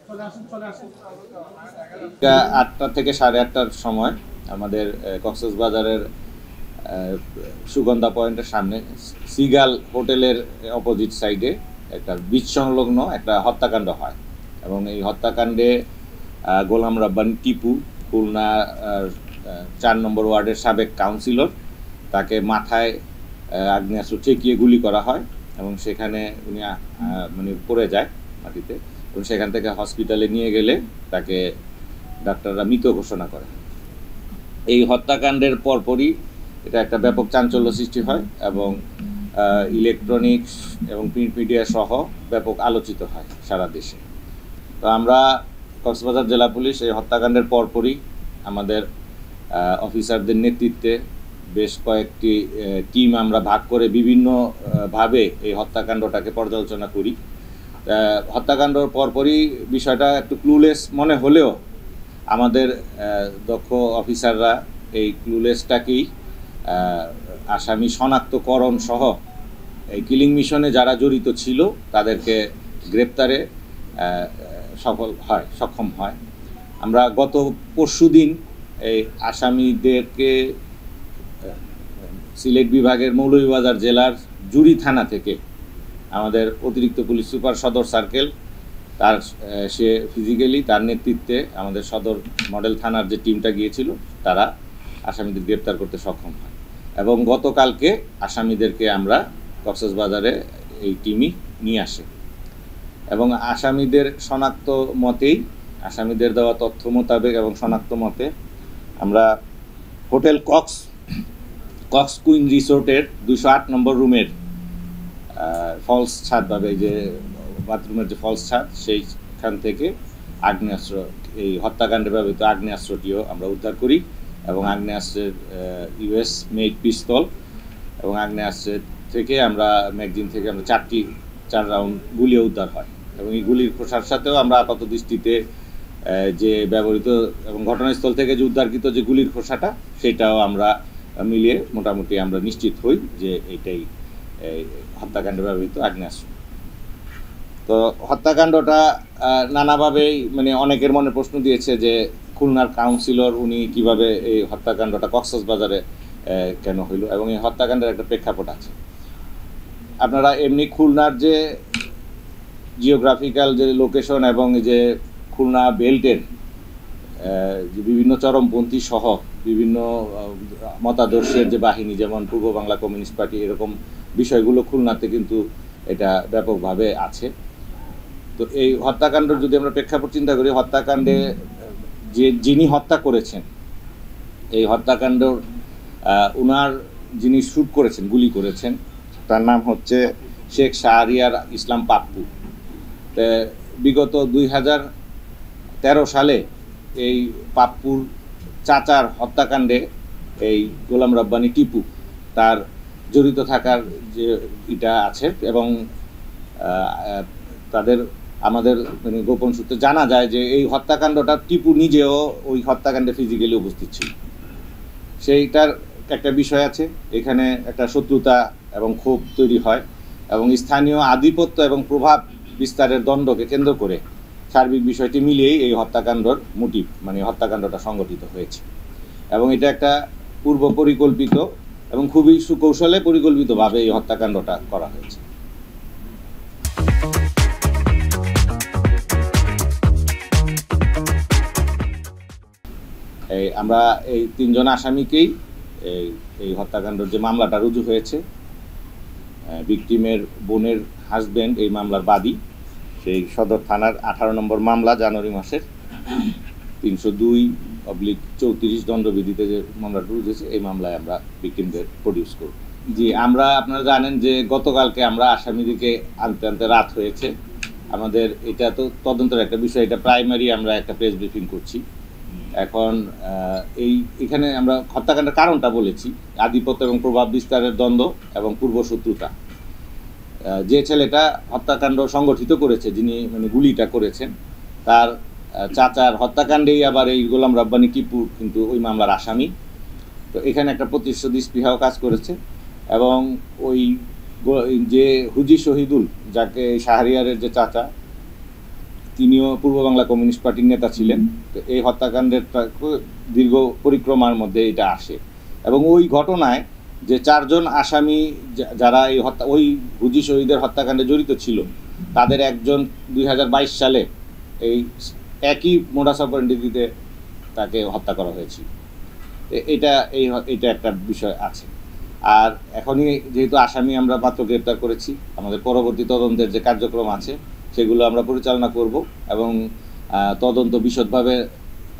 8টা থেকে 8:30টার সময় আমাদের কক্সবাজারের সুগন্ধা পয়েন্টের সামনে সিগাল হোটেলের অপোজিট সাইডে একটা বিচ সংলগ্ন একটা হত্যাকাণ্ড হয় এবং এই হত্যাকাণ্ডে গোলাম রাব্বানী টিপু, খুলনা 4 নম্বর ওয়ার্ডের সাবেক কাউন্সিলর, তাকে মাথায় আগ্নেয়াস্ত্র ঠেকিয়ে গুলি করা হয় এবং সেখানে উনি মানে পড়ে যায় মাটিতে এবং সেখান থেকে হসপিটালে নিয়ে গেলে তাকে ডাক্তাররা মৃত ঘোষণা করে। এই হত্যাকাণ্ডের পরপরই এটা একটা ব্যাপক চাঞ্চল্য সৃষ্টি হয় এবং ইলেকট্রনিক্স এবং প্রিন্ট মিডিয়া সহ ব্যাপক আলোচিত হয় সারা দেশে। তো আমরা কক্সবাজার জেলা পুলিশ এই হত্যাকাণ্ডের পরপরই আমাদের অফিসারদের নেতৃত্বে বেশ কয়েকটি টিম আমরা ভাগ করে বিভিন্নভাবে এই হত্যাকাণ্ডটাকে পর্যালোচনা করি। হত্যাকাণ্ডর পরপরই বিষয়টা একটু ক্লুলেস মনে হলেও আমাদের দক্ষ অফিসাররা এই ক্লুলেসটাকেই আসামি শনাক্তকরণ সহ এই কিলিং মিশনে যারা জড়িত ছিল তাদেরকে গ্রেপ্তারে সক্ষম হয়। আমরা গত পরশুদিন এই আসামিদেরকে সিলেট বিভাগের মৌলভীবাজার জেলার জুড়ি থানা থেকে আমাদের অতিরিক্ত পুলিশ সুপার সদর সার্কেল সে ফিজিক্যালি তার নেতৃত্বে আমাদের সদর মডেল থানার যে টিমটা গিয়েছিল তারা আসামিদের গ্রেপ্তার করতে সক্ষম হয় এবং গতকালকে আসামিদেরকে আমরা কক্সবাজারে এই টিমই নিয়ে আসে এবং আসামিদের শনাক্ত মতেই, আসামিদের দেওয়া তথ্য মোতাবেক এবং শনাক্ত মতে আমরা হোটেল কক্স কুইন রিসোর্টের 208 নম্বর রুমের ফলস ছাদ ভাবে যে বাথরুমের যে ফলস ছাদ সেইখান থেকে আগ্নেয়াস্ত্র, এই হত্যাকাণ্ডে ব্যবহৃত আগ্নেয়াস্ত্রটিও আমরা উদ্ধার করি এবং আগ্নেয়াস্ত্রের ইউএস মেড পিস্তল এবং আগ্নেয়াস্ত্রের থেকে আমরা ম্যাগজিন থেকে আমরা 4 রাউন্ড গুলিও উদ্ধার হয় এবং এই গুলির খোসার সাথেও আমরা আপাত দৃষ্টিতে যে ব্যবহৃত এবং ঘটনাস্থল থেকে যে উদ্ধারকৃত যে গুলির খোসাটা সেটাও আমরা মিলিয়ে মোটামুটি আমরা নিশ্চিত হই যে এইটাই হত্যাকাণ্ডে ব্যবহৃত আগ্নেয়াস্ত্র। তো হত্যাকাণ্ডটা নানাভাবেই মানে অনেকের মনে প্রশ্ন দিয়েছে যে খুলনার কাউন্সিলর উনি কিভাবে এই হত্যাকাণ্ডটা কক্সবাজারে কেন হইল এবং এই হত্যাকাণ্ডের একটা প্রেক্ষাপট আছে। আপনারা এমনি খুলনার যে জিওগ্রাফিক্যাল যে লোকেশন এবং যে খুলনা বেল্টের যে বিভিন্ন চরমপন্থী সহ বিভিন্ন মতাদর্শের যে বাহিনী, যেমন পূর্ব বাংলা কমিউনিস্ট পার্টি, এরকম বিষয়গুলো খুলনাতে কিন্তু এটা ব্যাপকভাবে আছে। তো এই হত্যাকাণ্ড যদি আমরা প্রেক্ষাপট চিন্তা করি, হত্যাকাণ্ডে যিনি হত্যা করেছেন, এই হত্যাকাণ্ড উনার যিনি শ্যুট করেছেন, গুলি করেছেন, তার নাম হচ্ছে শেখ শাহরিয়ার ইসলাম পাপ্পু। বিগত 2013 সালে এই পাপ্পুর চাচার হত্যাকাণ্ডে এই গোলাম রাব্বানী টিপু তার জড়িত থাকার যে এটা আছে এবং তাদের আমাদের মানে গোপন সূত্রে জানা যায় যে এই হত্যাকাণ্ডটা টিপু নিজেও ওই হত্যাকাণ্ডে ফিজিক্যালি উপস্থিত ছিল। সেইটার একটা বিষয় আছে, এখানে একটা শত্রুতা এবং ক্ষোভ তৈরি হয় এবং স্থানীয় আধিপত্য এবং প্রভাব বিস্তারের দ্বন্দ্বকে কেন্দ্র করে সার্বিক বিষয়টি মিলিয়েই এই হত্যাকাণ্ডর মোটিভ মানে হত্যাকাণ্ডটা সংগঠিত হয়েছে এবং এটা একটা পূর্ব পরিকল্পিত এবং খুবই সুকৌশলে পরিকল্পিতভাবে এই হত্যাকাণ্ডটা করা হয়েছে। আমরা এই 3 জন আসামিকেই এই হত্যাকাণ্ডের যে মামলাটা রুজু হয়েছে, ভিকটিমের বোনের হাজব্যান্ড এই মামলার বাদী, সেই সদর থানার 18 নম্বর মামলা জানুয়ারি মাসের 302/34 দণ্ডবিধিতে যে মামলাটা রুজু হয়েছে, এই মামলায় আমরা ভিকটিমদের প্রডিউস করব। জি, আপনারা জানেন যে গতকালকে আমরা আসামিদেরকে আনতে রাত হয়েছে। আমাদের এটা তো তদন্তের একটা বিষয়, এটা প্রাইমারি আমরা একটা প্রেস ব্রিফিং করছি। এখন এখানে আমরা হত্যাকাণ্ডের কারণটা বলেছি, আধিপত্য এবং প্রভাব বিস্তারের দ্বন্দ্ব এবং পূর্বশত্রুতা। যে ছেলেটা হত্যাকাণ্ড সংগঠিত করেছে, যিনি মানে গুলিটা করেছেন, তার চাচার হত্যাকাণ্ডেই আবার এই গোলাম রাব্বানী টিপু কিন্তু ওই মামলার আসামি। তো এখানে একটা প্রতিশ্রুতি স্পৃহাও কাজ করেছে এবং ওই যে হুজি শহীদুল, যাকে শাহরিয়ারের যে চাচা, তিনিও পূর্ব বাংলা কমিউনিস্ট পার্টির নেতা ছিলেন। তো এই হত্যাকাণ্ডের দীর্ঘ পরিক্রমার মধ্যে এটা আসে এবং ওই ঘটনায় যে 4 জন আসামি যারা এই ওই হুজি শহীদের হত্যাকাণ্ডে জড়িত ছিল, তাদের একজন 2022 সালে এই একই মোডাস অপারেন্ডিতে তাকে হত্যা করা হয়েছিল। এটা একটা বিষয় আছে। আর এখনই যেহেতু আসামি আমরা মাত্র গ্রেপ্তার করেছি, আমাদের পরবর্তী তদন্তের যে কার্যক্রম আছে সেগুলো আমরা পরিচালনা করব এবং তদন্ত বিশদভাবে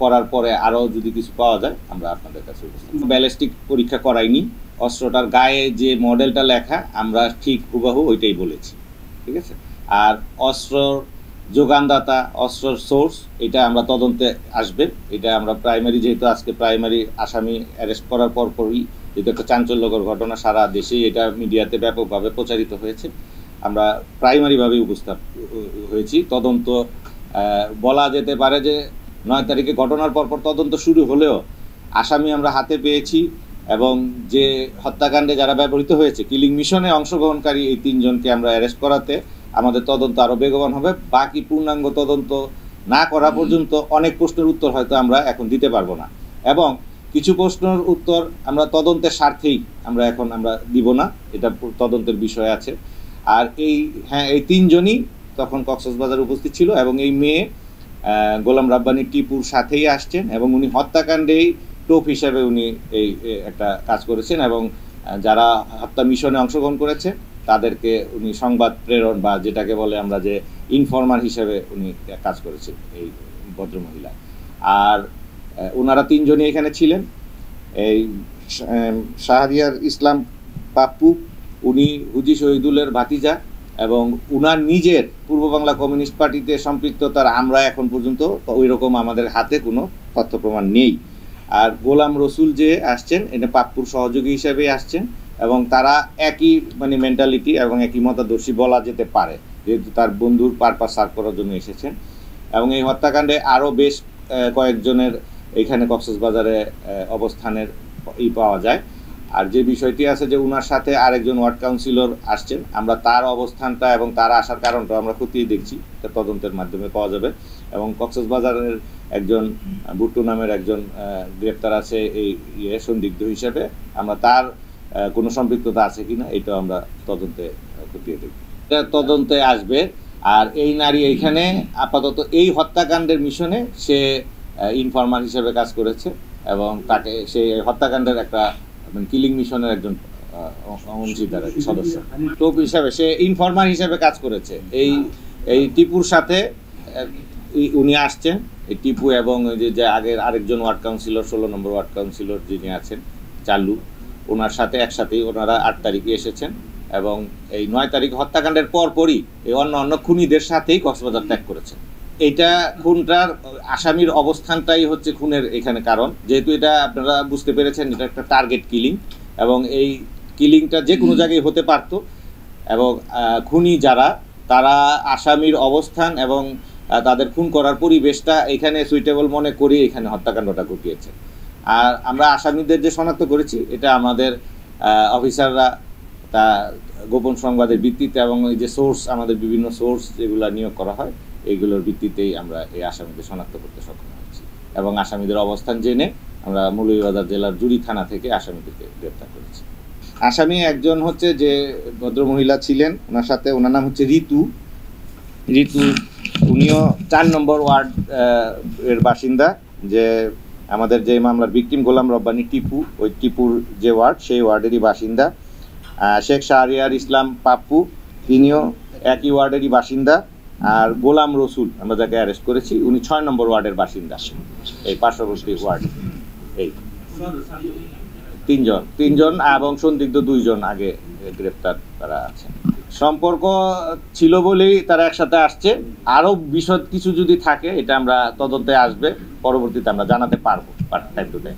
করার পরে আরও যদি কিছু পাওয়া যায় আমরা আপনাদের কাছে উপস্থিত। ব্যালিস্টিক পরীক্ষা করাইনি, অস্ত্রটার গায়ে যে মডেলটা লেখা আমরা ঠিক হুবহু ওইটাই বলেছি, ঠিক আছে। আর অস্ত্র যোগানদাতা, অস্ত্রর সোর্স, এটা আমরা তদন্তে আসবে। এটা আমরা প্রাইমারি, যেহেতু আজকে প্রাইমারি আসামি অ্যারেস্ট করার পরপরই যেহেতু একটা চাঞ্চল্যকর ঘটনা সারা দেশেই এটা মিডিয়াতে ব্যাপকভাবে প্রচারিত হয়েছে, আমরা প্রাইমারিভাবেই উপস্থাপ হয়েছি। তদন্ত বলা যেতে পারে যে 9 তারিখে ঘটনার পরপর তদন্ত শুরু হলেও আসামি আমরা হাতে পেয়েছি এবং যে হত্যাকাণ্ডে যারা ব্যবহৃত হয়েছে, কিলিং মিশনে অংশগ্রহণকারী এই 3 জনকে আমরা অ্যারেস্ট করাতে আমাদের তদন্ত আরও বেগবান হবে। বাকি পূর্ণাঙ্গ তদন্ত না করা পর্যন্ত অনেক প্রশ্নের উত্তর হয়তো আমরা এখন দিতে পারবো না, এবং কিছু প্রশ্নের উত্তর আমরা তদন্তের স্বার্থেই আমরা দিব না, এটা তদন্তের বিষয় আছে। আর এই 3 জনই তখন কক্সবাজার উপস্থিত ছিল এবং এই মেয়ে গোলাম রাব্বানী টিপুর সাথেই আসছেন এবং উনি হত্যাকাণ্ডেই টোপ হিসাবে উনি এই একটা কাজ করেছেন এবং যারা হত্যা মিশনে অংশগ্রহণ করেছে তাদেরকে উনি সংবাদ প্রেরণ বা যেটাকে বলে আমরা যে ইনফরমার হিসেবে উনি কাজ করেছেন এই ভদ্রমহিলা। আর ওনারা 3 জনই এখানে ছিলেন। এই শাহরিয়ার ইসলাম পাপ্পু, উনি হুজি শহীদুলের ভাতিজা এবং উনার নিজের পূর্ব বাংলা কমিউনিস্ট পার্টিতে সম্পৃক্ততার আমরা এখন পর্যন্ত ওই রকম আমাদের হাতে কোনো তথ্য প্রমাণ নেই। আর গোলাম রসুল যে আসছেন, এটা পাপ্পুর সহযোগী হিসেবে আসছেন এবং তারা একই মেন্টালিটি এবং একই মতাদর্শী বলা যেতে পারে, যেহেতু তার বন্ধুর পারপাস সার্ভ করার জন্য এসেছেন। এবং এই হত্যাকাণ্ডে আরও বেশ কয়েকজনের এখানে কক্সবাজারে অবস্থানের পাওয়া যায়। আর যে বিষয়টি আছে যে উনার সাথে আরেকজন ওয়ার্ড কাউন্সিলর আসছেন, আমরা তার অবস্থানটা এবং তার আসার কারণটা আমরা খতিয়ে দেখছি, এটা তদন্তের মাধ্যমে পাওয়া যাবে। এবং কক্সবাজারের একজন বুট্টু নামের একজন গ্রেপ্তার আছে এই সন্দিগ্ধ হিসেবে, আমরা তার কোনো সম্পৃক্ততা আছে কিনা এটা আমরা তদন্তে খতিয়ে দেখব, এটা তদন্তে আসবে। আর এই নারী এইখানে আপাতত এই হত্যাকাণ্ডের মিশনে সে ইনফরমার হিসেবে কাজ করেছে এবং তাকে সেই হত্যাকাণ্ডের একটা কিলিং মিশনের একজন অংশীদার সদস্য টোপ হিসাবে সে ইনফরমার হিসেবে কাজ করেছে। এই টিপুর সাথে উনি আসছেন, এই টিপু এবং যে আগের আরেকজন ওয়ার্ড কাউন্সিলর 16 নম্বর ওয়ার্ড কাউন্সিলর যিনি আছেন চালু, ওনার সাথে একসাথেই ওনারা 8 তারিখে এসেছেন এবং এই 9 তারিখ হত্যাকাণ্ডের পরপরই এই অন্য খুনিদের সাথেই কক্সবাজার ত্যাগ করেছেন। এইটা খুনটার আসামির অবস্থানটাই হচ্ছে খুনের এখানে কারণ, যেহেতু এটা আপনারা বুঝতে পেরেছেন এটা একটা টার্গেট কিলিং এবং এই কিলিংটা যে কোনো জায়গায় হতে পারত এবং খুনি যারা তারা আসামির অবস্থান এবং তাদের খুন করার পরিবেশটা এখানে সুইটেবল মনে করে এখানে হত্যাকাণ্ডটা ঘটিয়েছে। আর আমরা আসামিদের যে শনাক্ত করেছি এটা আমাদের অফিসাররা তা গোপন সংবাদের ভিত্তিতে এবং এই যে সোর্স, আমাদের বিভিন্ন সোর্স যেগুলো নিয়োগ করা হয় এইগুলোর ভিত্তিতেই আমরা এই আসামিদের শনাক্ত করতে সক্ষম হচ্ছি এবং আসামিদের অবস্থান জেনে আমরা মৌলভীবাজার জেলার জুড়ি থানা থেকে আসামিদেরকে গ্রেপ্তার করেছি। আসামি একজন হচ্ছে যে ভদ্রমহিলা ছিলেন, ওনার সাথে ওনার নাম হচ্ছে ঋতু। উনিও 4 নম্বর ওয়ার্ড এর বাসিন্দা, যে আমাদের যে মামলার ভিকটিম গোলাম রব্বানী টিপু, ওই টিপুর যে ওয়ার্ড সেই ওয়ার্ডেরই বাসিন্দা। শেখ শাহরিয়ার ইসলাম পাপ্পু, তিনিও একই ওয়ার্ডেরই বাসিন্দা। আর গোলাম রসুল আমরা যাকে অ্যারেস্ট করেছি উনি 6 নম্বর ওয়ার্ডের বাসিন্দা, এই পার্শ্ববর্তী ওয়ার্ড। এই 3 জন এবং সন্দিগ্ধ 2 জন আগে গ্রেপ্তার তারা আছেন। সম্পর্ক ছিল বলেই তারা একসাথে আসছে। আরও বিশদ কিছু যদি থাকে এটা আমরা তদন্তে আসবে, পরবর্তীতে আমরা জানাতে পারবো টাইম টু টাইম।